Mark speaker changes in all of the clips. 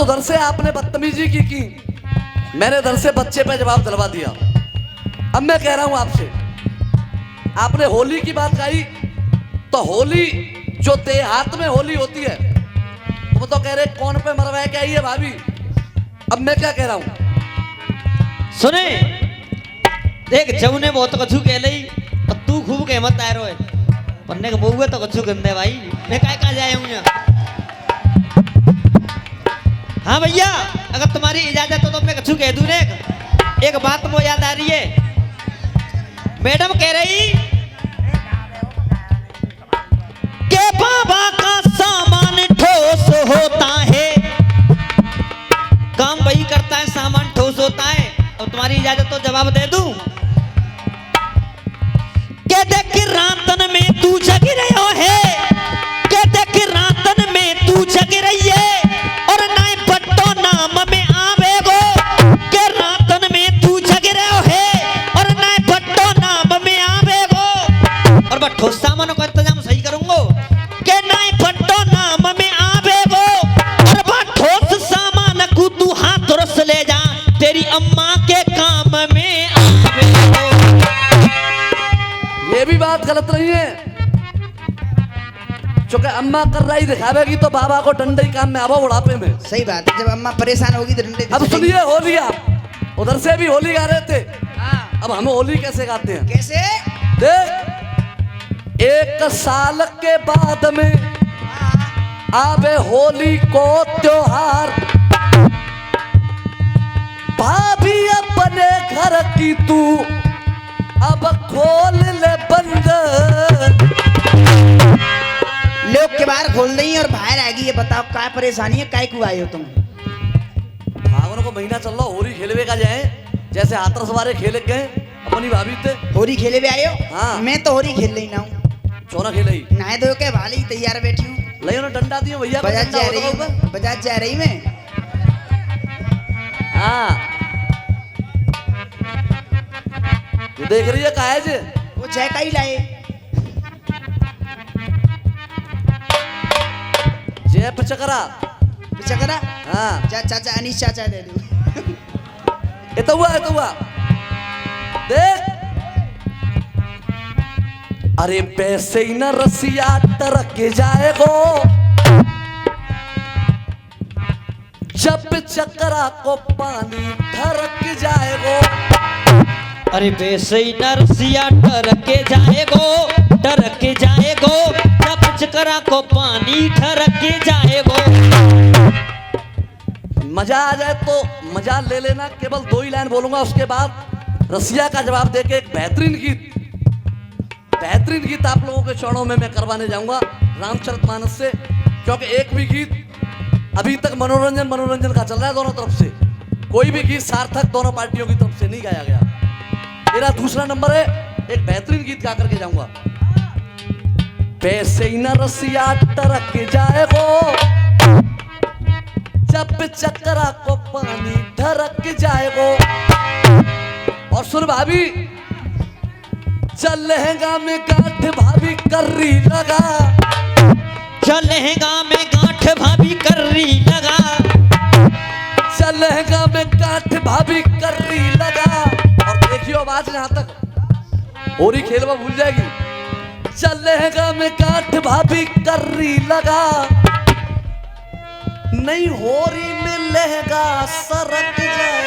Speaker 1: उधर से आपने बदतमीजी की, मैंने इधर से बच्चे पे जवाब दिलवा दिया। अब मैं कह रहा हूं आपसे, आपने होली की बात कही, तो होली जो देहात में होली होती है, वो तो कह रहे कौन पे मरवाए क्या ये भाभी। अब मैं क्या कह रहा हूं,
Speaker 2: सुने देख जब ने बहुत कछु कह लई और तू खूब कह मत आए रोए पन्ने के बहुए तो कछु गंदे भाई मैं काय कहा जाए हूं यहाँ। हाँ भैया अगर तुम्हारी इजाजत हो तो मैं कछु कह दूं। एक बात वो याद आ रही है, मैडम कह रही के बाबा का सामान ठोस होता है, काम वही करता है सामान ठोस होता है। और तुम्हारी इजाजत तो जवाब दे दूं के देख रातन में तू जग रहा है, के देख रातन में तू जग रही है और नाय पट्टो नाम में आवेगो, के रातन में तू जग रहा है और नाय पट्टो नाम में आवेगो। और बस ठोस सामान का इंतजाम सही करूंगो के नाय पट्टो नाम में आवेगो और बस ठोस सामान को तू हाथ रस ले जा तेरी अम्मा के काम में आवेगो।
Speaker 1: ये भी बात गलत नहीं है, क्योंकि अम्मा कर रही दिखावेगी तो बाबा को डंडे ही काम में आवा बुढ़ापे में।
Speaker 3: सही बात है, जब अम्मा परेशान होगी तो डंडे।
Speaker 1: अब सुनिए होली, आप उधर से भी होली गा रहे थे, अब हम होली कैसे गाते हैं?
Speaker 3: कैसे?
Speaker 1: देख 1 साल के बाद में आवे होली को त्योहार, भाभी अपने घर की तू अब खोल ले बंद।
Speaker 3: लोग के बाहर खोल रही और बाहर आएगी, ये बताओ क्या परेशानी है, काय क्यों आए हो तुम?
Speaker 1: फागुन को महीना चल रहा, होली खेलवे का जाए, जैसे हाथरस वाले खेले गए अपनी भाभी थे।
Speaker 3: होली खेले भी आए हो?
Speaker 1: हाँ।
Speaker 3: मैं तो होली खेल रही ना हूँ।
Speaker 1: चोना खेले
Speaker 3: नहाए धो के भाली तैयार बैठी हूँ।
Speaker 1: ले ना डंडा दियो भैया,
Speaker 3: बजाज जा रही हूँ, बजाज जा रही मैं।
Speaker 1: हाँ ये देख रही है का है जे?
Speaker 3: वो जय का ही लाए।
Speaker 1: जय पचकरा
Speaker 3: चकरा?
Speaker 1: हाँ
Speaker 3: चाचा अनीश चाचा दे दो।
Speaker 1: ये तो हुआ देख। अरे पैसे ही न रसिया टरक जाएगो, जब चकरा को पानी ठरक जाएगो।
Speaker 2: अरे वैसे ही नरसिया टरके जाएगो जब चकरा को पानी ठरके जाएगो।
Speaker 1: मजा आ जाए तो मजा ले लेना, केवल 2 ही लाइन बोलूंगा, उसके बाद रसिया का जवाब देके एक बेहतरीन गीत आप लोगों के चरणों में मैं करवाने जाऊंगा रामचरितमानस से, क्योंकि एक भी गीत अभी तक मनोरंजन का चल रहा है दोनों तरफ से, कोई भी गीत सार्थक दोनों पार्टियों की तरफ से नहीं गाया गया। मेरा दूसरा नंबर है, एक बेहतरीन गीत गा करके जाऊंगा। पैसे ही न रसिया टरक जाएगो, जब चकरा को पानी ढरक जाएगो। और सुन भाभी, चल लहंगा में गांठ भाभी कर्री लगा,
Speaker 2: चल लहंगा में गांठ भाभी कर्री लगा,
Speaker 1: चल लहंगा में गांठ भाभी कर्री लगा। और देखियो आवाज यहाँ तक होरी खेलवा भूल जाएगी। चल लहंगा में गांठ भाभी कर्री लगा, नहीं होरी में लहंगा सरक जाए।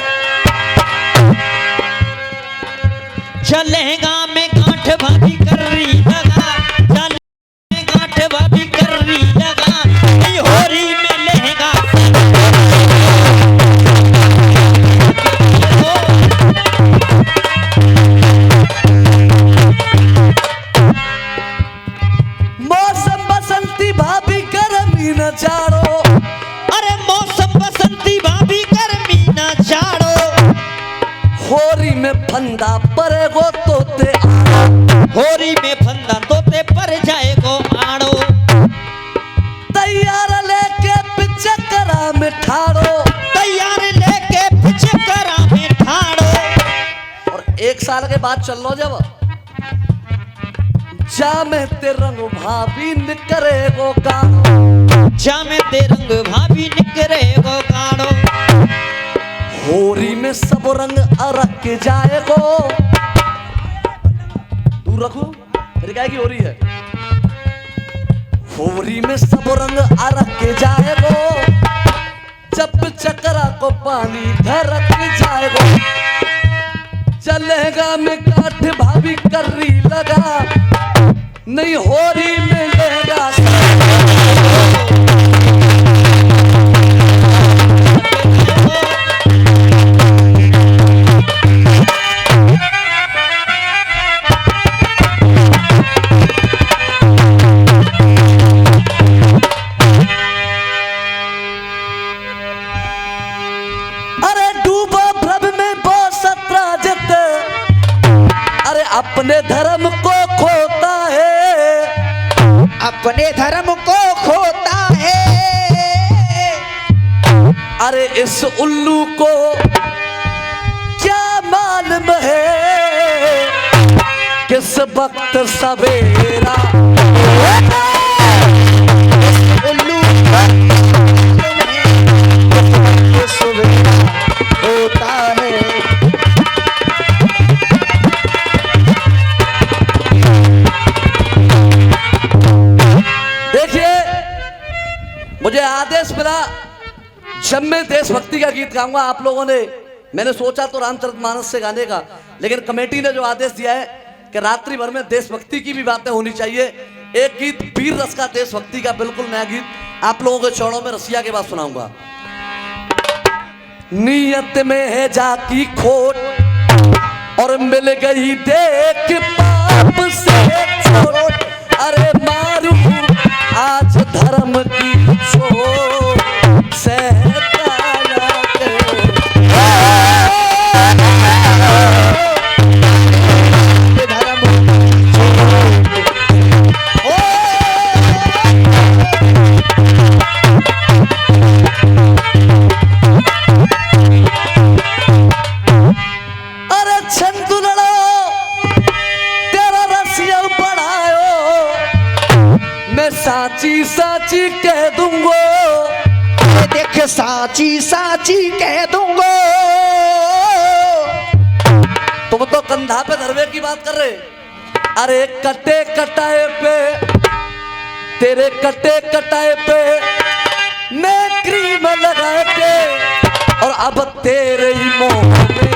Speaker 2: चल लहंगा में गांठ भाभी कर्री लगा, चल में गांठ भाभी कर्री लगा, नहीं होरी में लहंगा।
Speaker 1: मौसम बसंती भाभी गर्मी न जाड़ो,
Speaker 2: अरे मौसम बसंती भाभी गर्मी न जाड़ो,
Speaker 1: होरी में फंदा परेगो तोते,
Speaker 2: होरी में फंदा तोते पर जाएगो आड़ो।
Speaker 1: तैयार लेके पिचकरा में ठाड़ो,
Speaker 2: तैयार लेके पिचकरा में ठाड़ो।
Speaker 1: और 1 साल के बाद चल लो जब जा में ते रंग भाभी निकरेगो गानो,
Speaker 2: जामे ते रंग भाभी निकरे गो काड़ो।
Speaker 1: होरी में सब रंग अरक के जाएगो। दूर रखो, फिर क्या है कि हो रही है। होरी में सब रंग अरक के जाएगो, जब चकरा को पानी धरक जाएगो। चलेगा में काठ भाभी कर्री लगा, नहीं होरी में लेगा। अपने धर्म को खोता है,
Speaker 3: अपने धर्म को खोता है।
Speaker 1: अरे इस उल्लू को क्या मालूम है, किस वक्त सवेरा
Speaker 3: उल्लू सवेरा होता है।
Speaker 1: मुझे आदेश मिला जब मैं देशभक्ति का गीत गाऊंगा आप लोगों ने, मैंने सोचा तो रामचरितमानस से गाने का, लेकिन कमेटी ने जो आदेश दिया है कि रात्रि भर में देशभक्ति की भी बातें होनी चाहिए। एक गीत वीर रस का, देशभक्ति का बिल्कुल नया गीत आप लोगों के चरणों में रसिया के बाद सुनाऊंगा। नियत में है जाकी खोट और मिल गई देख पाप से छोट, अरे मारू आज धर्म की चोट सहकाया के।
Speaker 3: धर्म
Speaker 1: अरे छंदू लड़ो तेरा रसिया बढ़ायो, मैं साची साची कह दूंगो।
Speaker 3: देख साची साची कह दूंगो।
Speaker 1: तुम तो कंधा पे धरवे की बात कर रहे। अरे कटे कटाए पे, तेरे कटे कटाए पे मैं क्रीम लगा के, और अब तेरे ही मुंह में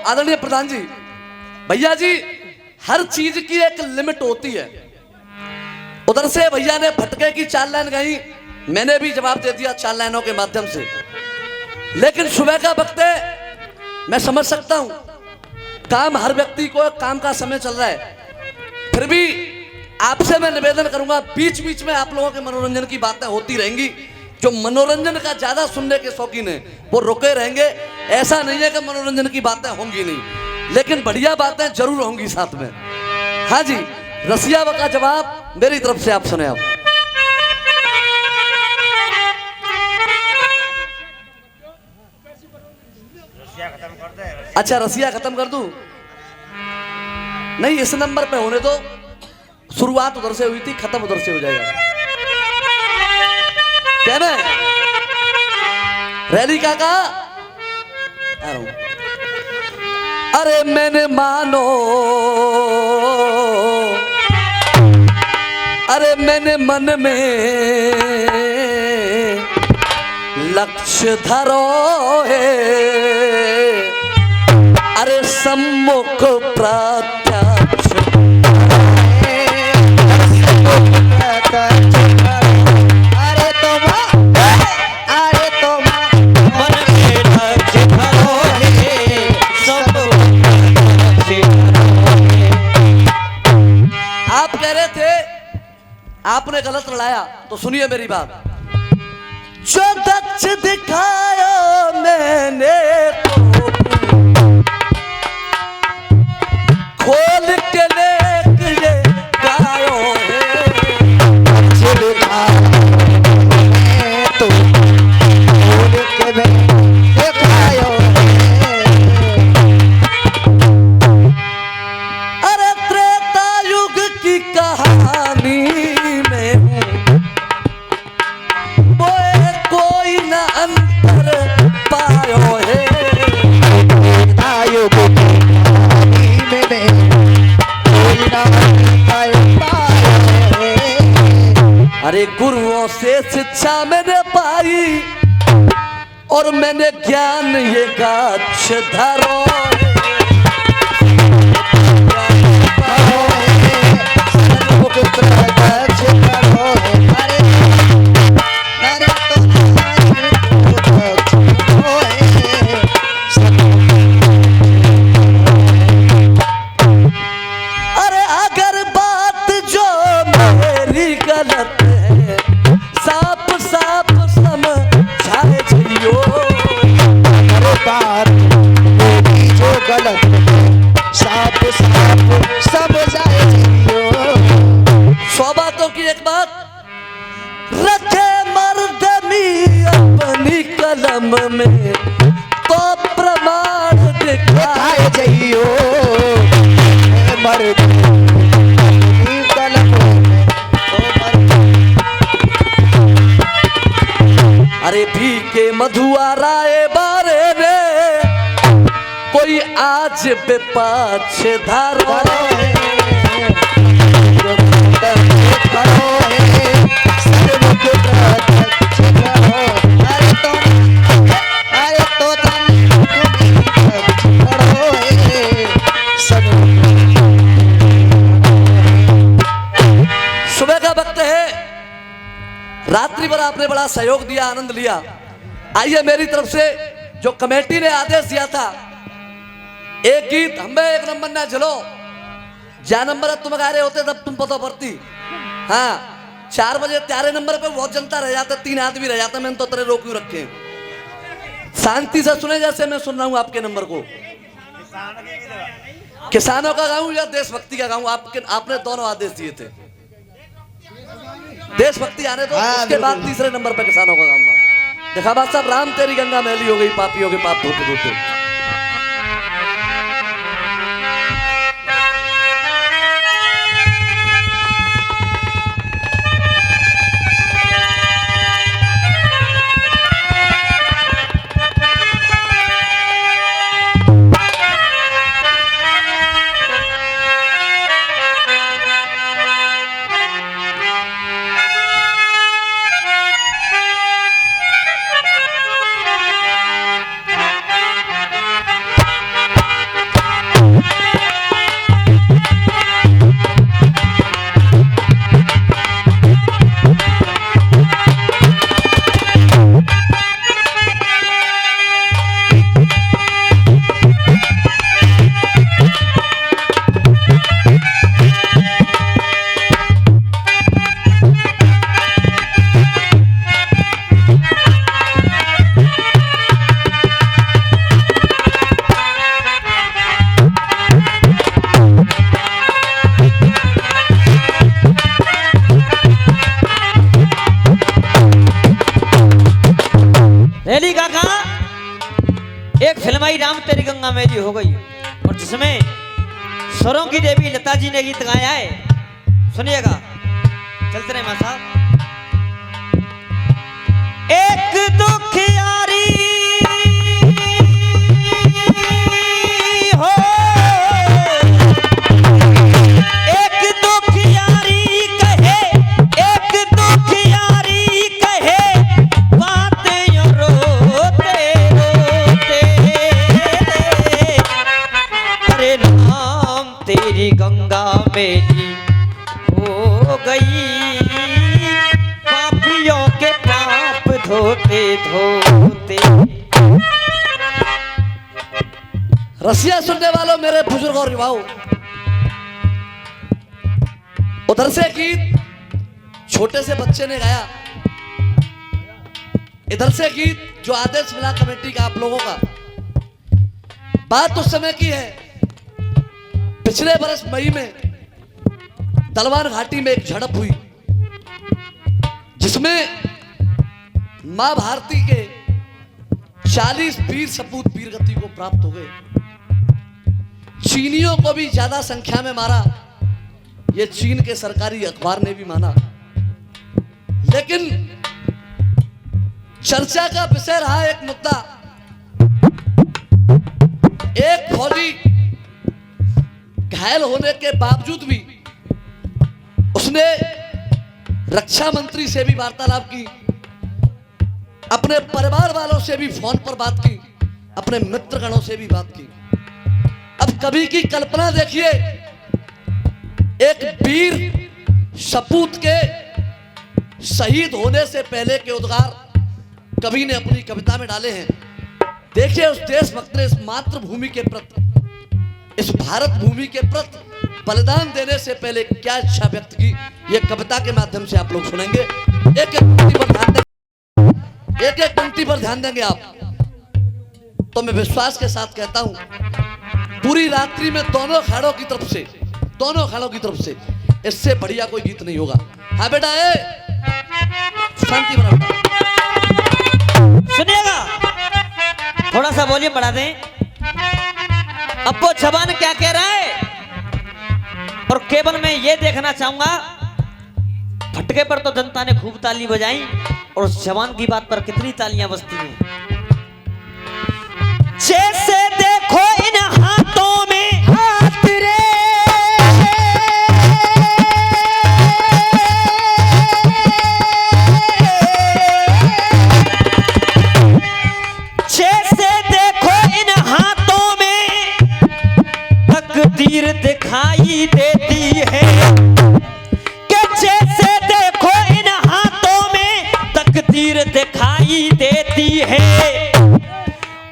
Speaker 1: आदरणीय प्रधान जी, भैया जी, हर चीज की एक लिमिट होती है। उधर से भैया ने भटके की 4 लाइन गाई, मैंने भी जवाब दे दिया 4 लाइनों के माध्यम से। लेकिन सुबह का वक्त है, मैं समझ सकता हूं काम हर व्यक्ति को, काम का समय चल रहा है, फिर भी आपसे मैं निवेदन करूंगा बीच बीच में आप लोगों के मनोरंजन की बातें होती रहेंगी। जो मनोरंजन का ज्यादा सुनने के शौकीन है वो रुके रहेंगे। ऐसा नहीं है कि मनोरंजन की बातें होंगी नहीं, लेकिन बढ़िया बातें जरूर होंगी साथ में। हाँ जी, रसिया का जवाब मेरी तरफ से आप सुने। आप अच्छा रसिया खत्म कर दूं? नहीं, इस नंबर पे होने दो। शुरुआत उधर से हुई थी, खत्म उधर से हो जाएगा। क्या मैं रैली का कहा? अरे मैंने मानो अरे मैंने मन में लक्ष्य धरो है, अरे सम्मुख प्रत्यक्ष
Speaker 2: मन में लक्ष्य धरो है, सब
Speaker 1: आप कह रहे थे आपने गलत लड़ाया, तो सुनिए मेरी बात। जो दक्ष दिखाया मैंने तो खोल के लेक ये गायो है,
Speaker 3: तो बोल के मैं दिखायो
Speaker 1: अरे त्रेता युग की कहानी में हूँ, बोए कोई न अंतर पायो है,
Speaker 3: आयो मैंने कोई ना पायो पायो
Speaker 1: अरे गुरुओं से शिक्षा मैंने पाई और मैंने ज्ञान ये गाछ धरो अरे अगर बात जो मेरी गलत है साफ साफ समझाए जियो,
Speaker 3: बात मेरी जो गलत है साफ साफ समझाए
Speaker 1: सौ बातों की एक बात रखे मर्दमी अपनी कलम में तो प्रमाण दिखाए
Speaker 3: जइयो मर्द कलम
Speaker 1: अरे भी के मधुआ राय बारे ने कोई आज बेपाछ धारो सुबह का वक्त है, रात्रि भर आपने बड़ा सहयोग दिया, आनंद लिया। आइए मेरी तरफ से जो कमेटी ने आदेश दिया था, एक गीत हमें एक नंबर ना चलो जा नंबर तुम गा रहे होते तब तुम पता पड़ती। हाँ 4 बजे त्यारे नंबर पे बहुत जनता रह जाता, 3 आदमी रह जाता, मैंने तो तेरे रोक क्यों रखे। शांति से सुने जैसे मैं सुन रहा हूं आपके नंबर को। किसानों का गाऊं या देशभक्ति का गाऊं? आपने दोनों आदेश दिए थे, देशभक्ति आने दो, उसके बाद तीसरे नंबर पर किसानों का गाऊंगा। देखा बात साहब, राम तेरी गंगा मैली हो गई, पापियों के पाप धोते धोते।
Speaker 2: रेली काका एक फिल्माई राम तेरी गंगा मैली हो गई और जिसमें स्वरों की देवी लता जी ने गीत गाया है, सुनिएगा। चलते रहे मां साहब। एक दुखियारी हो, एक दुखियारी कहे धोते।
Speaker 1: रसिया सुनने वालों, मेरे बुजुर्ग और युवाओं, उधर से गीत छोटे से बच्चे ने गाया, इधर से गीत जो आदेश मिला कमेटी का आप लोगों का। बात उस समय की है, पिछले वर्ष मई में तलवार घाटी में एक झड़प हुई, जिसमें मां भारती के 40 वीर सपूत वीरगति को प्राप्त हो गए। चीनियों को भी ज्यादा संख्या में मारा, ये चीन के सरकारी अखबार ने भी माना। लेकिन चर्चा का विषय रहा एक मुद्दा, एक फौजी घायल होने के बावजूद भी उसने रक्षा मंत्री से भी वार्तालाप की, अपने परिवार वालों से भी फोन पर बात की, अपने मित्रगणों से भी बात की। अब कभी की कल्पना देखिए, एक वीर सपूत के शहीद होने से पहले के उद्गार कवि ने अपनी कविता में डाले हैं। देखिए, उस देशभक्त ने इस मातृभूमि के प्रति, इस भारत भूमि के प्रति बलिदान देने से पहले क्या इच्छा व्यक्त की, ये कविता के माध्यम से आप लोग सुनेंगे। एक एक पंक्ति पर ध्यान देंगे, एक एक पंक्ति पर ध्यान देंगे आप, तो मैं विश्वास के साथ कहता हूं, पूरी रात्रि में दोनों अखाड़ों की तरफ से इससे बढ़िया कोई गीत नहीं होगा। हाँ बेटा, शांति बना बेटा।
Speaker 2: सुनिएगा, थोड़ा सा वॉल्यूम बढ़ा दें। अब वो जवान क्या कह रहा है, और केवल मैं ये देखना चाहूंगा, फटके पर तो जनता ने खूब ताली बजाई, और उस जवान की बात पर कितनी तालियां बजती हैं। जैसे देखो इन हाथों में हाथ रे, जैसे देखो इन हाथों में तकदीर दिखाई देती है, कि जैसे देखो इन हाथों में तकदीर दिखाई देती है,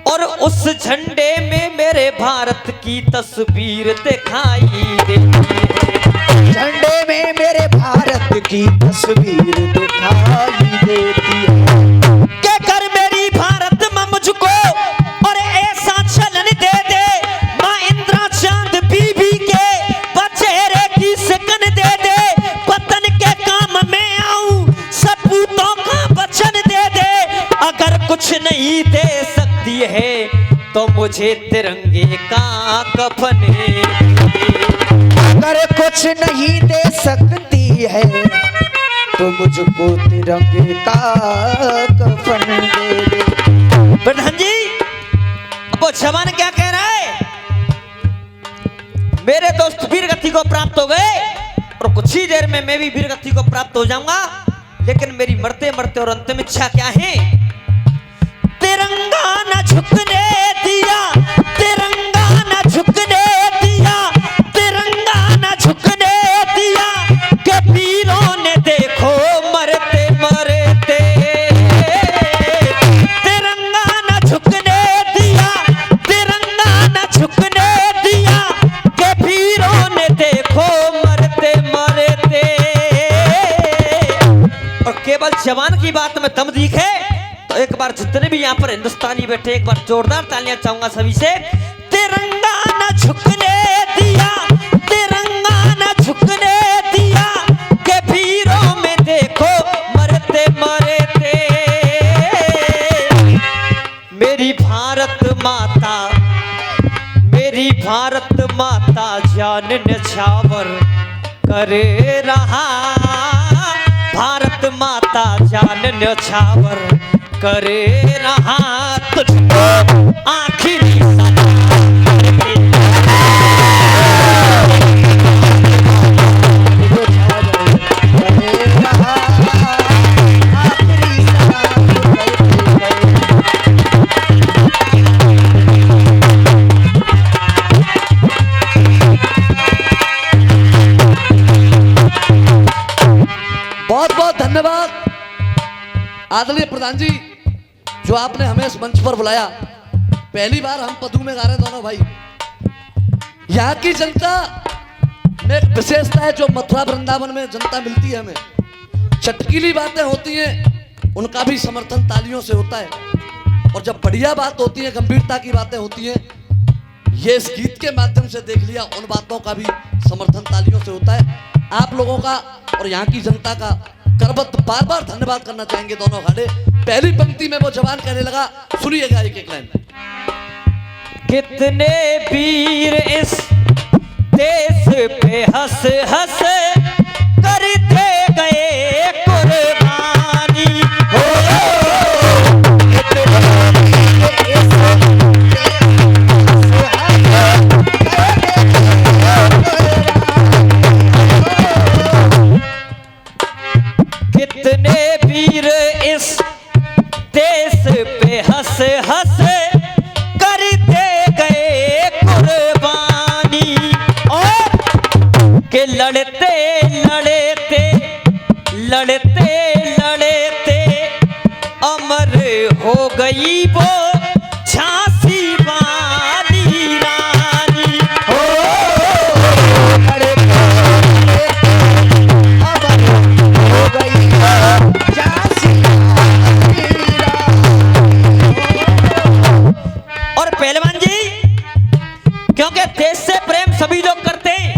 Speaker 2: और उस झंडे में मेरे भारत की तस्वीर दिखाई देती है।
Speaker 3: झंडे में मेरे भारत की तस्वीर दिखाई देती है।
Speaker 2: के कर मेरी भारत मां मुझको और ऐसा चलन दे दे, मां इंदिरा चांद बीबी के बचेरे की सिकन दे दे, वतन के काम में आऊं सपूतों का वचन दे दे। अगर कुछ नहीं दे सकती है तो मुझे तिरंगे का कफन दे।
Speaker 3: अगर कुछ नहीं दे सकती है तो मुझको तिरंगे का कफन दे दे।
Speaker 2: प्रधान जी, अब वो जवान क्या कह रहा है, मेरे दोस्त वीरगति को प्राप्त हो गए, और कुछ ही देर में मैं भी वीरगति को प्राप्त हो जाऊंगा, लेकिन मेरी मरते मरते और अंतिम इच्छा क्या है, तिरंगा न झुकने दिया, तिरंगा न झुकने दिया, तिरंगा न झुकने दिया, के वीरों ने देखो मरते मरते। तिरंगा न झुकने दिया, तिरंगा न झुकने दिया, के वीरों ने देखो मरते मरते। और केवल जवान की बात में दम दिखे तो एक बार जितने भी यहाँ पर हिंदुस्तानी बैठे, एक बार जोरदार तालियां चाहूंगा सभी से। तिरंगा न झुकने दिया, तिरंगा न झुकने दिया, के वीरों में देखो मरते मरते। मेरी भारत माता, मेरी भारत माता जान न्यौछावर करे रहा, भारत माता जान न्यौछावर करे रहा, तुझको आखिरी
Speaker 1: बहुत बहुत धन्यवाद आदरणीय प्रधान जी। जो आपने हमें इस मंच पर बुलाया, पहली बार हम पदू में गा रहे हैं दोनों भाई। यहाँ की जनता में एक विशेषता है जो मथुरा वृंदावन में जनता मिलती है हमें। चटकीली बातें होती हैं उनका भी समर्थन तालियों से होता है, और जब बढ़िया बात होती है, गंभीरता की बातें होती हैं, ये इस गीत के माध्यम से देख लिया, उन बातों का भी समर्थन तालियों से होता है। आप लोगों का और यहाँ की जनता का करबद्ध बार बार धन्यवाद करना चाहेंगे दोनों अखाड़े। पहली पंक्ति में वो जवान कहने लगा, सुनिएगा एक एक लाइन।
Speaker 2: कितने वीर इस देश पे हंस हंस करते गए कुर्बानी हो। कितने वीर इस देश पे हंस हंस करते गए कुर्बानी, और के लड़ते लड़ते लड़ते लड़ते अमर हो गई वो झांसी वाली रानी हो। और पहलवान जी, क्योंकि देश से प्रेम सभी लोग करते हैं,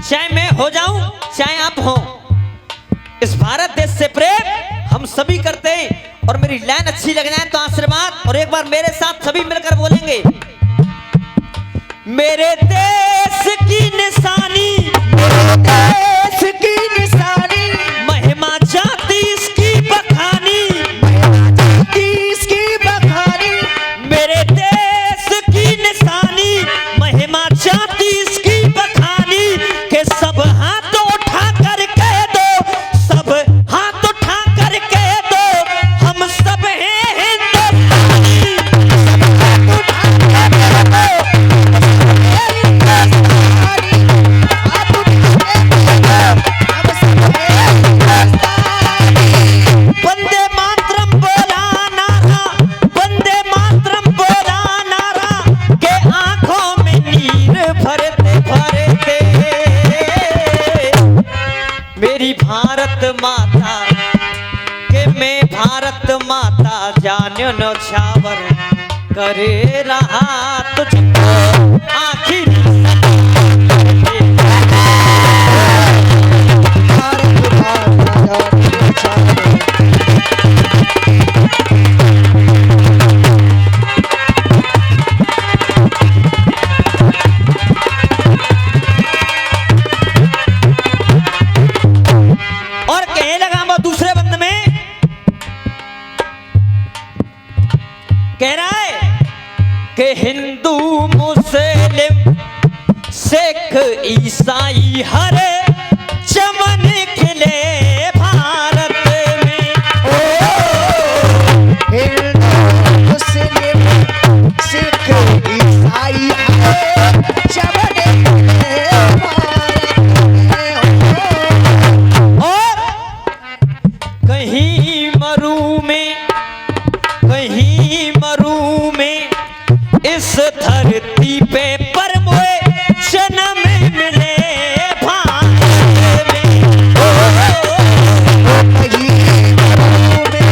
Speaker 2: चाहे मैं हो जाऊं चाहे आप हो, इस भारत देश से प्रेम हम सभी करते हैं। और मेरी लाइन अच्छी लग जाए तो आशीर्वाद, और एक बार मेरे साथ सभी मिलकर बोलेंगे, मेरे देश की निशानी, मेरे देश की निशानी, महिमा जाति इसकी बखानी, महिमा जाति इसकी बखानी, मेरे देश की निशानी, महिमा जाति इसकी बखानी, के सब हाथ उठा कर कह दो, सब हाथ उठा कर कह दो, हम सब हैं हिंदुस्तानी, सब हाथ उठा कर वंदे मातरम बोला नारा, वंदे मातरम बोला नारा, के आंखों में नीर भरते भरते मेरी भारत माता, के मैं भारत माता जान्यो न्योछावर करे रहा तुझको आखिर कह रहा है कि हिंदू मुस्लिम सिख ईसाई हर चमन खिले भारत में।
Speaker 3: हिंदू मुस्लिम सिख ईसाई हर चमन खिले भारत में।
Speaker 2: और कहीं मरू में इस धरती पे परमोए जन्म मिले भारत में।
Speaker 3: कहीं मरू में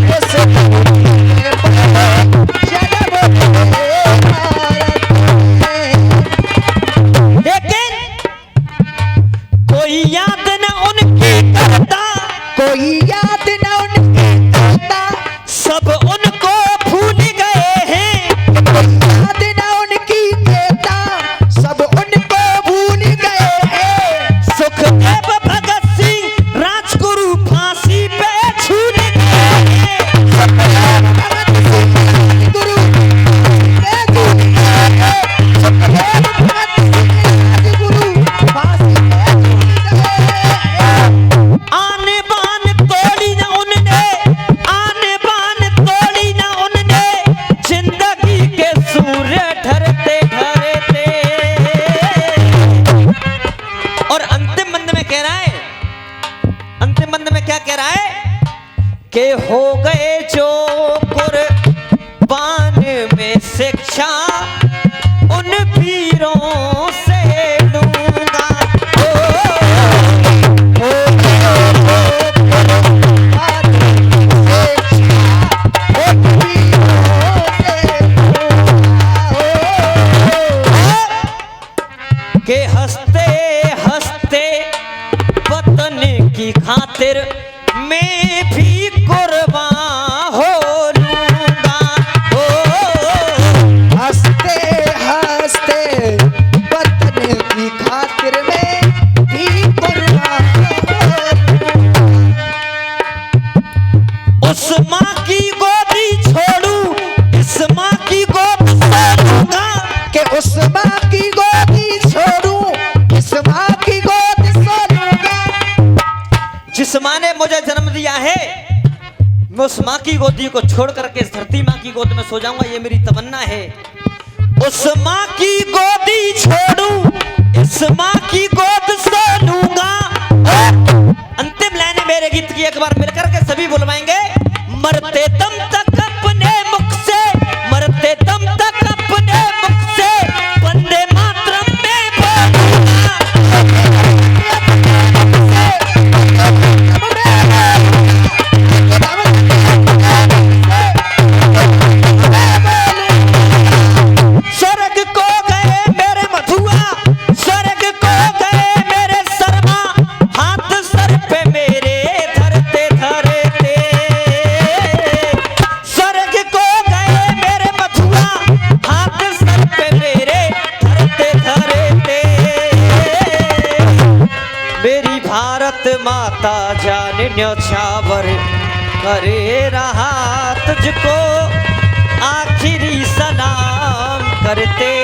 Speaker 3: इस धरती पे जन्म मिले भारत में।
Speaker 2: लेकिन कोई याद न उनकी करता,
Speaker 3: कोई याद न उनकी करता,
Speaker 2: सब उनको भूल गए हैं।
Speaker 3: याद न उनकी देता, सब उनको भूल गए हैं।
Speaker 2: सुखदेव भगत सिंह राजगुरु फांसी पे झूल गए हैं।
Speaker 3: भगत सिंह गुरु पे झूल गए हैं। सुखदेव भगत सिंह गुरु फांसी पे झूल गए हैं।
Speaker 2: आने बान तोड़ी न उनने, आने बान तोड़ी न उनने, जिंदगी के सूर्य ढरते ढरते। और अंतिम बंद में कह रहा है, अंतिम बंद में क्या कह रहा है कि हो गए जो शिक्षा उन वीरों से लूंगा। के हंसते हंसते वतन की खातिर मैं भी कुर्बान हो लूंगा।
Speaker 3: हंसते हंसते वतन की खातिर में भी कुर्बान
Speaker 2: उस माँ की गोदी छोड़ू इस माँ की गोद छोड़ूंगा।
Speaker 3: के उस माँ की गोदी छोड़ू इस माँ की गोद छोड़ूंगा।
Speaker 2: जिस माँ ने मुझे जन्म दिया है मैं उस माँ की गोदी को छोड़ करके इस धरती माँ की गोद में सो जाऊंगा, ये मेरी तमन्ना है। उस माँ की गोदी छोड़ू इस माँ की गोद सो लूंगा। अंतिम लाइन मेरे गीत की एक बार मिलकर के सभी बुलवाएंगे। मरते दम तक अपने मुख से मरते दम तक अपने मुख से वंदे मातरम में बोलूंगा। स्वर्ग को गए मेरे मधुआ स्वर्ग को गए मेरे शर्मा हाथ सर पे मेरे धरते धरते। स्वर्ग को गए मेरे मधुआ हाथ सर पे मेरे धरते धरते। मेरी भारत माता जाने न्यौछावर करे रहा तुझको आखिरी सलाम करते।